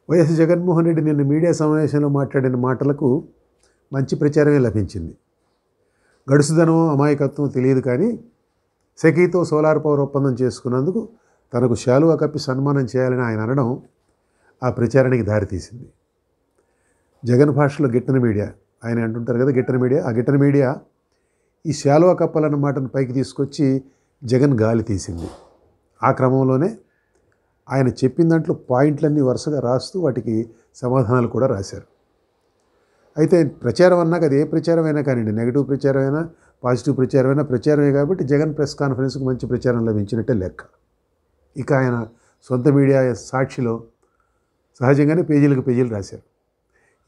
YS Jaganmohan Reddy నిన్న media సమావేశంలో మాట్లాడిన మాటలకు మంచి ప్రచారమే లభించింది. గడుసుదనం అమాయకత్వం తెలియదు కానీ సెకీతో సోలార్ పవర్ ఒప్పందం చేసుకున్నందుకు తనకు శాలువా కప్పి సన్మానం చేయాలని ఆయన అనడం ఆ ప్రచారానికి దారితీసింది. జగన్ భాషలో గిట్టన మీడియా ఆయన అంటుంటారు కదా, గిట్టన మీడియా. ఆ గిట్టన మీడియా ఈ శాలువా కప్పాలన్న మాటను పైకి తీసుకొచ్చి జగన్ గాలి తీసింది. ఆ క్రమంలోనే ఆయన చెప్పిన దాంట్లో పాయింట్లన్నీ వరుసగా రాస్తూ వాటికి సమాధానాలు కూడా రాశారు. అయితే ప్రచారం అన్నాక అది ఏ ప్రచారం అయినా కానివ్వండి, నెగిటివ్ ప్రచారం అయినా పాజిటివ్ ప్రచారం అయినా ప్రచారమే కాబట్టి జగన్ ప్రెస్ కాన్ఫరెన్స్కి మంచి ప్రచారం లభించినట్టే లెక్క. ఇక ఆయన సొంత మీడియా సాక్షిలో సహజంగానే పేజీలకు పేజీలు రాశారు.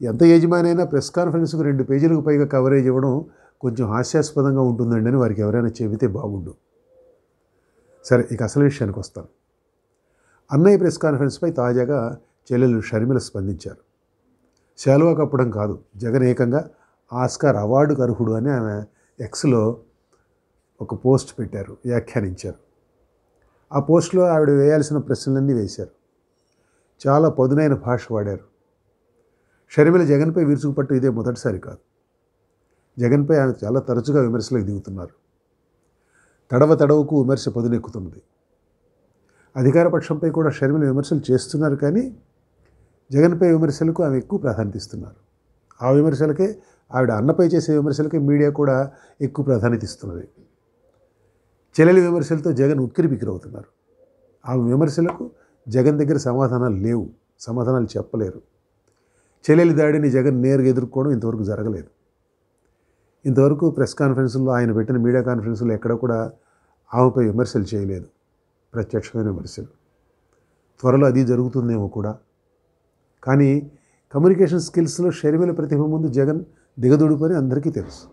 ఎంత యజమానైనా ప్రెస్ కాన్ఫరెన్స్కు 2 పేజీలకు పైగా కవరేజ్ ఇవ్వడం కొంచెం హాస్యాస్పదంగా ఉంటుందండి అని వారికి ఎవరైనా చెబితే బాగుండు. సరే, ఇక అసలు విషయానికి వస్తాను. అన్నయ్య ప్రెస్ కాన్ఫరెన్స్పై తాజాగా చెల్లెలు షర్మిల స్పందించారు. శాలువా కప్పడం కాదు, జగన్ ఏకంగా ఆస్కార్ అవార్డుకు అర్హుడు అని ఆమె ఎక్స్లో ఒక పోస్ట్ పెట్టారు, వ్యాఖ్యానించారు. ఆ పోస్ట్లో ఆవిడ వేయాల్సిన ప్రశ్నలన్నీ వేశారు. చాలా పదునైన భాష వాడారు. షర్మిల జగన్పై విరుచుకుపట్టు ఇదే మొదటిసారి కాదు. జగన్పై ఆమె చాలా తరచుగా విమర్శలకు దిగుతున్నారు. తడవకు విమర్శ పదునెక్కుతున్నది. అధికార పక్షంపై కూడా షర్మిల విమర్శలు చేస్తున్నారు కానీ జగన్పై విమర్శలకు ఆమె ఎక్కువ ప్రాధాన్యత ఇస్తున్నారు. ఆ విమర్శలకే, ఆవిడ అన్నపై చేసే విమర్శలకే మీడియా కూడా ఎక్కువ ప్రాధాన్యత ఇస్తున్నది. చెల్లెలి విమర్శలతో జగన్ ఉక్కిరిబిక్కిరవుతున్నారు. ఆ విమర్శలకు జగన్ దగ్గర సమాధానాలు లేవు, సమాధానాలు చెప్పలేరు. చెల్లెలి దాడిని జగన్ నేరుగా ఎదుర్కోవడం ఇంతవరకు జరగలేదు. ఇంతవరకు ప్రెస్ కాన్ఫరెన్సుల్లో ఆయన పెట్టిన మీడియా కాన్ఫరెన్సుల్లో ఎక్కడ కూడా ఆమెపై విమర్శలు చేయలేదు, ప్రత్యక్షమైన విమర్శలు. త్వరలో అది జరుగుతుందేమో కూడా. కానీ కమ్యూనికేషన్ స్కిల్స్లో షర్మిల ప్రతిభ ముందు జగన్ దిగదుడుపని అందరికీ తెలుసు.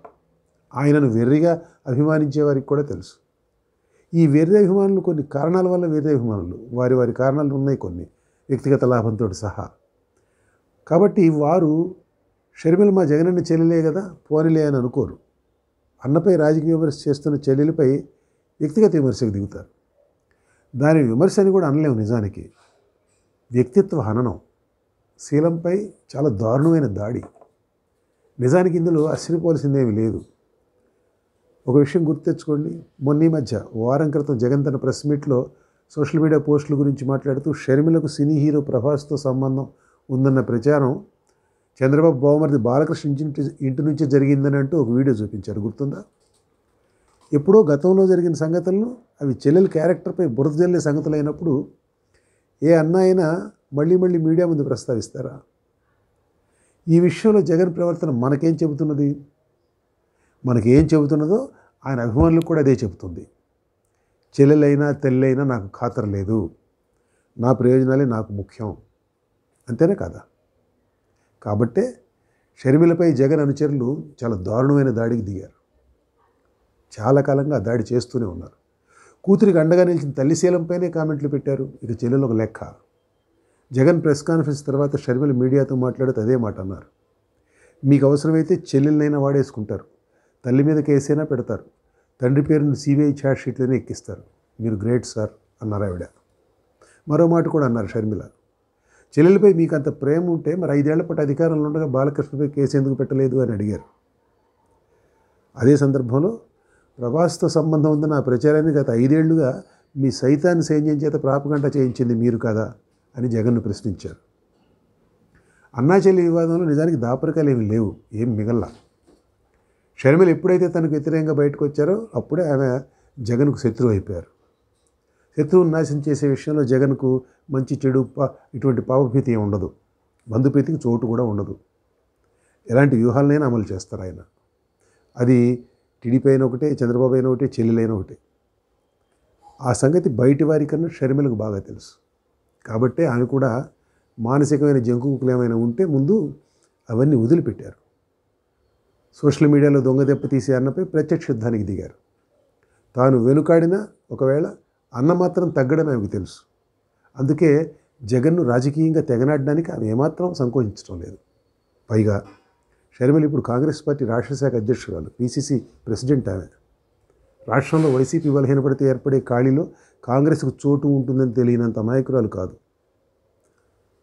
ఆయనను వెర్రిగా అభిమానించే వారికి కూడా తెలుసు. ఈ వెర్రి అభిమానులు కొన్ని కారణాల వల్ల వెర్రి అభిమానులు, వారి కారణాలు ఉన్నాయి కొన్ని, వ్యక్తిగత లాభంతో సహా. కాబట్టి వారు షర్మిల మా జగనన్న చెల్లెలే కదా పోనిలే అని అనుకోరు. అన్నపై రాజకీయ విమర్శ చేస్తున్న చెల్లెలపై వ్యక్తిగత విమర్శకు దిగుతారు. దాని విమర్శ అని కూడా అనలేము. నిజానికి వ్యక్తిత్వ హననం, శీలంపై చాలా దారుణమైన దాడి. నిజానికి ఇందులో అసిరిపోవలసిందేమీ లేదు. ఒక విషయం గుర్తు తెచ్చుకోండి. మొన్న మధ్య వారం క్రితం జగన్ తన ప్రెస్ మీట్లో సోషల్ మీడియా పోస్టుల గురించి మాట్లాడుతూ షర్మిలకు సినీ హీరో ప్రభాస్తో సంబంధం ఉందన్న ప్రచారం చంద్రబాబు బావమరిది బాలకృష్ణ ఇంటి నుంచే జరిగిందని అంటూ ఒక వీడియో చూపించారు, గుర్తుందా? ఎప్పుడో గతంలో జరిగిన సంగతులను అవి చెల్లెల క్యారెక్టర్పై బురద జల్లే సంగతులైనప్పుడు ఏ అన్న అయినా మళ్ళీ మీడియా ముందు ప్రస్తావిస్తారా? ఈ విషయంలో జగన్ ప్రవర్తన మనకేం చెబుతున్నది? మనకేం చెబుతున్నదో ఆయన అభిమానులకు కూడా అదే చెబుతుంది. చెల్లెలైనా తెల్లైనా నాకు ఖాతరు లేదు, నా ప్రయోజనాలే నాకు ముఖ్యం, అంతేనే కదా? కాబట్టే షర్మిలపై జగన్ అనుచరులు చాలా దారుణమైన దాడికి దిగారు. చాలా కాలంగా దాడి చేస్తూనే ఉన్నారు. కూతురికి అండగా నిలిచిన తల్లి శీలంపైనే కామెంట్లు పెట్టారు. ఇక చెల్లెలు ఒక లెక్క. జగన్ ప్రెస్ కాన్ఫరెన్స్ తర్వాత షర్మిల మీడియాతో మాట్లాడుతూ అదే మాట అన్నారు. మీకు అవసరమైతే చెల్లెలనైనా వాడేసుకుంటారు, తల్లి మీద కేసైనా పెడతారు, తండ్రి పేరును సిబిఐ ఛార్జ్ షీట్లోనే ఎక్కిస్తారు, మీరు గ్రేట్ సార్ అన్నారు ఆవిడ. మరో మాట కూడా అన్నారు షర్మిల. చెల్లెలపై మీకు అంత ప్రేమ ఉంటే మరి 5 ఏళ్ల పాటు అధికారంలో ఉండగా బాలకృష్ణపై కేసు ఎందుకు పెట్టలేదు అని అడిగారు. అదే సందర్భంలో ప్రభాస్తో సంబంధం ఉందన్న ఆ ప్రచారాన్ని గత 5 ఏళ్లుగా మీ సైతాన్ని సైన్యం చేత ప్రాపగంట చేయించింది మీరు కదా అని జగన్ను ప్రశ్నించారు. అన్నా చెల్లి వివాదంలో నిజానికి దాపరికాలు ఏమీ లేవు, ఏం మిగల్లా. షర్మిల ఎప్పుడైతే తనకు వ్యతిరేకంగా బయటకు వచ్చారో అప్పుడే ఆమె జగన్కు శత్రువు అయిపోయారు. శత్రువును నాశనం చేసే విషయంలో జగన్కు మంచి చెడు ఇటువంటి పాపభీతి ఏమి ఉండదు, బంధుప్రీతికి చోటు కూడా ఉండదు. ఎలాంటి వ్యూహాలనైనా అమలు చేస్తారు ఆయన. అది టీడీపీ అయినా ఒకటే, చంద్రబాబు అయినా ఒకటే, చెల్లెలైనా ఒకటే. ఆ సంగతి బయటి వారికన్నా షర్మిలకు బాగా తెలుసు. కాబట్టే ఆమె కూడా మానసికమైన జంకుముకులు ఏమైనా ఉంటే ముందు అవన్నీ వదిలిపెట్టారు. సోషల్ మీడియాలో దొంగ దెబ్బ తీసే అన్నపై ప్రత్యక్ష యుద్ధానికి దిగారు. తాను వెనుకాడినా ఒకవేళ అన్న మాత్రం తగ్గడని ఆమెకు తెలుసు. అందుకే జగన్ను రాజకీయంగా తెగనాడడానికి ఆమె ఏమాత్రం సంకోచించడం లేదు. పైగా షర్మిల ఇప్పుడు కాంగ్రెస్ పార్టీ రాష్ట్ర శాఖ అధ్యక్షురాలు, పిసిసి ప్రెసిడెంట్ ఆమె. రాష్ట్రంలో వైసీపీ బలహీనపడితే ఏర్పడే ఖాళీలో కాంగ్రెస్కు చోటు ఉంటుందని తెలియనంత అమాయకురాలు కాదు.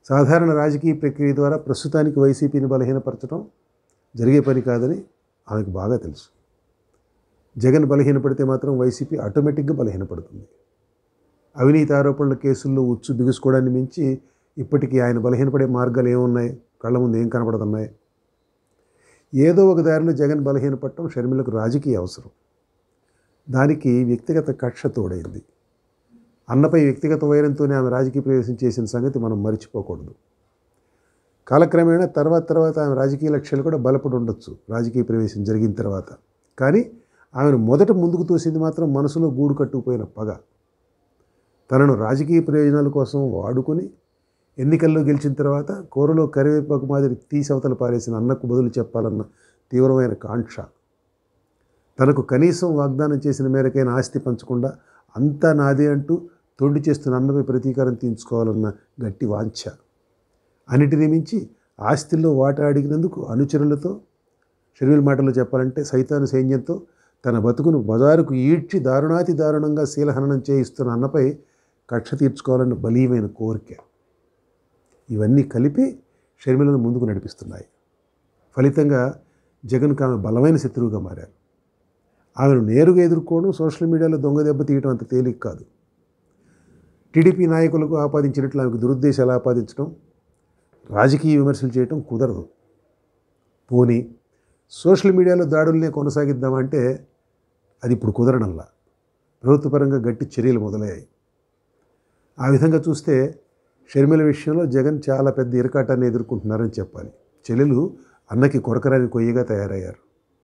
సాధారణ రాజకీయ ప్రక్రియ ద్వారా ప్రస్తుతానికి వైసీపీని బలహీనపరచడం జరిగే పని కాదని ఆమెకు బాగా తెలుసు. జగన్ బలహీనపడితే మాత్రం వైసీపీ ఆటోమేటిక్గా బలహీనపడుతుంది. అవినీతి ఆరోపణల కేసుల్లో ఉచ్చు బిగుసుకోవడాన్ని మించి ఇప్పటికీ ఆయన బలహీనపడే మార్గాలు ఏమున్నాయి? కళ్ళ ముందు ఏం కనపడుతున్నాయి? ఏదో ఒక దారిలో జగన్ బలహీనపడటం షర్మిలకు రాజకీయ అవసరం. దానికి వ్యక్తిగత కక్ష తోడైంది. అన్నపై వ్యక్తిగత వైరంతోనే ఆమె రాజకీయ ప్రవేశం చేసిన సంగతి మనం మర్చిపోకూడదు. కాలక్రమేణా తర్వాత ఆమె రాజకీయ లక్ష్యాలు కూడా బలపడి ఉండొచ్చు రాజకీయ ప్రవేశం జరిగిన తర్వాత. కానీ ఆమెను మొదట ముందుకు తోసింది మాత్రం మనసులో గూడు కట్టుకుపోయిన పగ. తనను రాజకీయ ప్రయోజనాల కోసం వాడుకొని ఎన్నికల్లో గెలిచిన తర్వాత కూరలో కరివేపాకు మాదిరి తీసి అవతల పారేసిన అన్నకు బదులు చెప్పాలన్న తీవ్రమైన కాంక్ష, తనకు కనీసం వాగ్దానం చేసిన మేరకైన ఆస్తి పంచకుండా అంతా నాదే అంటూ తొండి చేస్తున్న అన్నపై ప్రతీకారం తీర్చుకోవాలన్న గట్టి వాంఛ, అన్నిటినీ మించి ఆస్తిలో వాటా అడిగినందుకు అనుచరులతో, షర్మిల మాటల్లో చెప్పాలంటే సైతాను సైన్యంతో తన బతుకును బజారుకు ఈడ్చి దారుణాతి దారుణంగా శీలహననం చేయిస్తున్న అన్నపై కక్ష తీర్చుకోవాలన్న బలీయమైన కోరిక, ఇవన్నీ కలిపి షర్మిలను ముందుకు నడిపిస్తున్నాయి. ఫలితంగా జగన్కు ఆమె బలమైన శత్రువుగా మారారు. ఆమెను నేరుగా ఎదుర్కోవడం సోషల్ మీడియాలో దొంగ దెబ్బ తీయడం అంత తేలిక కాదు. టీడీపీ నాయకులకు ఆపాదించినట్లు ఆమెకు దురుద్దేశాలు ఆపాదించడం, రాజకీయ విమర్శలు చేయడం కుదరదు. పోనీ సోషల్ మీడియాలో దాడుల్నే కొనసాగిద్దామంటే అది ఇప్పుడు కుదరడంలా. ప్రభుత్వపరంగా గట్టి చర్యలు మొదలయ్యాయి. ఆ విధంగా చూస్తే షర్మిల విషయంలో జగన్ చాలా పెద్ద ఇరకాటాన్ని ఎదుర్కొంటున్నారని చెప్పాలి. చెల్లెలు అన్నకి కొరకరాని కొయ్యగా తయారయ్యారు.